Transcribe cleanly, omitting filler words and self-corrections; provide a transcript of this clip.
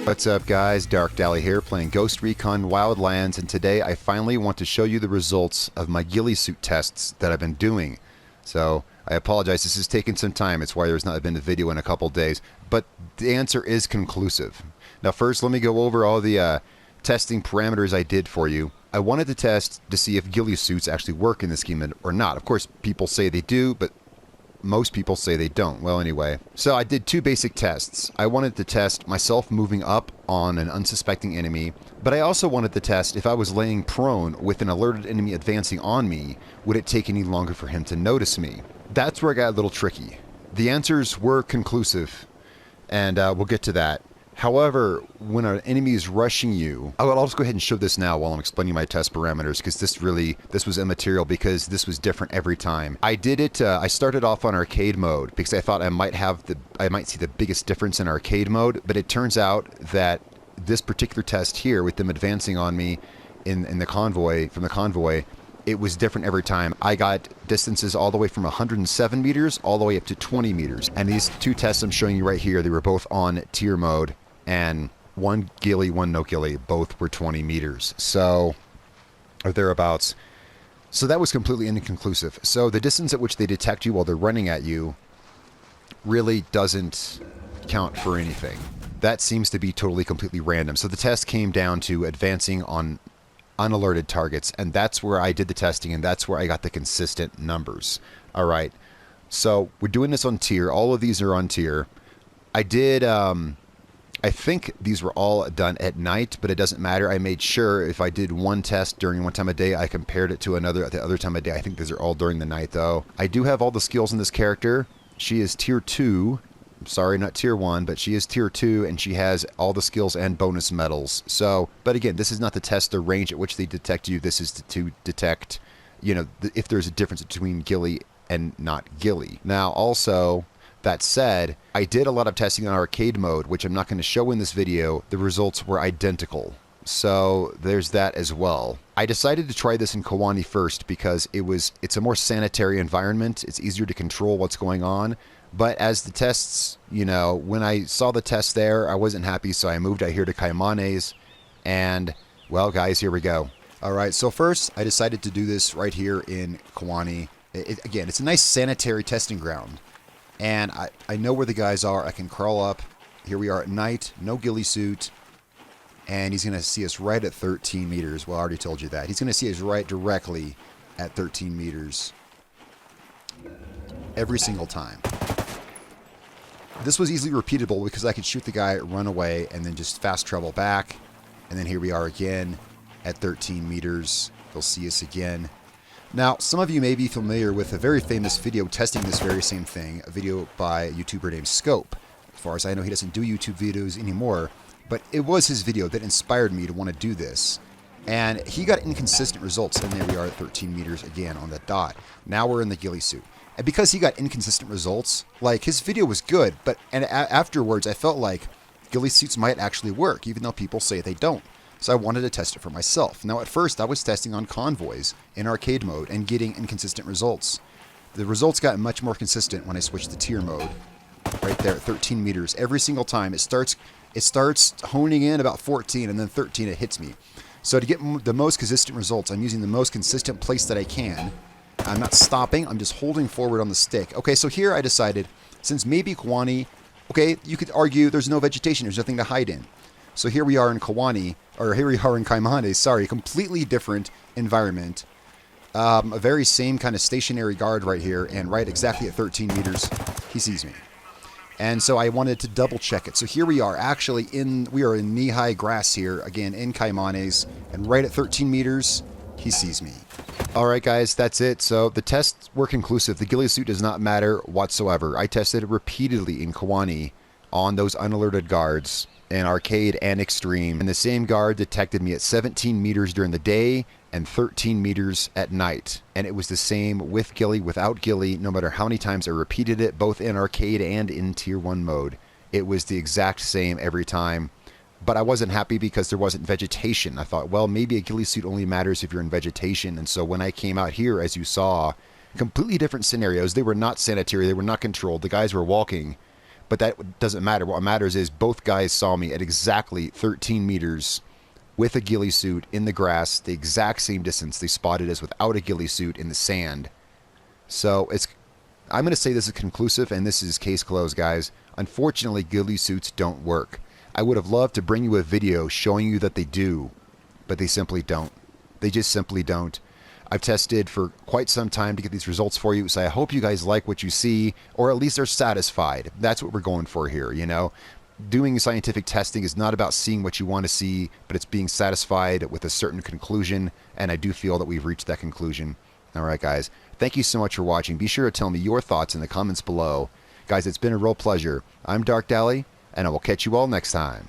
What's up guys, Darkdally here playing Ghost Recon Wildlands, and today I finally want to show you the results of my ghillie suit tests that I've been doing. So I apologize, this has taken some time, it's why there's not been a video in a couple days, but the answer is conclusive. Now first let me go over all the testing parameters I did for you. I wanted to test to see if ghillie suits actually work in this game or not. Of course people say they do, but most people say they don't. Well, anyway. So I did two basic tests. I wanted to test myself moving up on an unsuspecting enemy, but I also wanted to test if I was laying prone with an alerted enemy advancing on me, would it take any longer for him to notice me? That's where I got a little tricky. The answers were conclusive, and we'll get to that. However, when an enemy is rushing you, I'll just go ahead and show this now while I'm explaining my test parameters, because this was immaterial because this was different every time. I did it, I started off on arcade mode because I thought I might see the biggest difference in arcade mode, but it turns out that this particular test here with them advancing on me in the convoy, from the convoy, it was different every time. I got distances all the way from 107 meters all the way up to 20 meters. And these two tests I'm showing you right here, they were both on tier mode. And one ghillie, one no ghillie, both were 20 meters. So, or thereabouts. So that was completely inconclusive. So the distance at which they detect you while they're running at you really doesn't count for anything. That seems to be totally, completely random. So the test came down to advancing on unalerted targets, and that's where I did the testing, and that's where I got the consistent numbers. All right. So we're doing this on tier. All of these are on tier. I did... I think these were all done at night, but it doesn't matter. I made sure if I did one test during one time of day, I compared it to another at the other time of day. I think these are all during the night, though. I do have all the skills in this character. She is tier 2. I'm sorry, not tier 1, but she is tier 2, and she has all the skills and bonus medals. So, but again, this is not to test the range at which they detect you. This is to detect, you know, if there's a difference between ghillie and not ghillie. Now, also... that said, I did a lot of testing on arcade mode, which I'm not going to show in this video. The results were identical. So there's that as well. I decided to try this in Kiwani first because it's a more sanitary environment. It's easier to control what's going on. But as the tests, you know, when I saw the test there, I wasn't happy, so I moved out here to Kaimane's. And, well, guys, here we go. All right, so first, I decided to do this right here in Kiwani. Again, it's a nice sanitary testing ground. And I know where the guys are. I can crawl up. Here we are at night. No ghillie suit. And he's going to see us right at 13 meters. Well, I already told you that. He's going to see us right directly at 13 meters. Every single time. This was easily repeatable because I could shoot the guy, run away, and then just fast travel back. And then here we are again at 13 meters. They'll see us again. Now, some of you may be familiar with a very famous video testing this very same thing, a video by a YouTuber named SOCPE. As far as I know, he doesn't do YouTube videos anymore, but it was his video that inspired me to want to do this. And he got inconsistent results, and there we are at 13 meters again on the dot. Now we're in the ghillie suit. And because he got inconsistent results, like, his video was good, but afterwards I felt like ghillie suits might actually work, even though people say they don't. So I wanted to test it for myself. Now at first I was testing on convoys in arcade mode and getting inconsistent results. The results got much more consistent when I switched to tier mode. Right there at 13 meters. Every single time it starts honing in about 14 and then 13 it hits me. So to get the most consistent results, I'm using the most consistent place that I can. I'm not stopping, I'm just holding forward on the stick. Okay, so here I decided, since maybe Kiwani, okay, you could argue there's no vegetation, there's nothing to hide in. So here we are in Kiwani, or here we are in Kaimane, sorry, completely different environment. A very same kind of stationary guard right here, and right exactly at 13 meters, he sees me. And so I wanted to double check it. So here we are, actually we are in knee-high grass here, again in Kaimane's, and right at 13 meters, he sees me. Alright guys, that's it. So the tests were conclusive. The ghillie suit does not matter whatsoever. I tested it repeatedly in Kiwani on those unalerted guards. In arcade and extreme, and the same guard detected me at 17 meters during the day and 13 meters at night, and it was the same with ghillie, without ghillie, no matter how many times I repeated it, both in arcade and in tier 1 mode. It was the exact same every time, but I wasn't happy because there wasn't vegetation. I thought, well, maybe a ghillie suit only matters if you're in vegetation, and so when I came out here, as you saw, completely different scenarios. They were not sanitary, they were not controlled, the guys were walking, But that doesn't matter. What matters is both guys saw me at exactly 13 meters with a ghillie suit in the grass, the exact same distance they spotted us without a ghillie suit in the sand. So I'm going to say this is conclusive, and this is case closed, guys. Unfortunately, ghillie suits don't work. I would have loved to bring you a video showing you that they do, but they simply don't. They just simply don't. I've tested for quite some time to get these results for you, so I hope you guys like what you see, or at least are satisfied. That's what we're going for here, you know? Doing scientific testing is not about seeing what you want to see, but it's being satisfied with a certain conclusion, and I do feel that we've reached that conclusion. Alright guys, thank you so much for watching. Be sure to tell me your thoughts in the comments below. Guys, it's been a real pleasure. I'm Darkdally, and I will catch you all next time.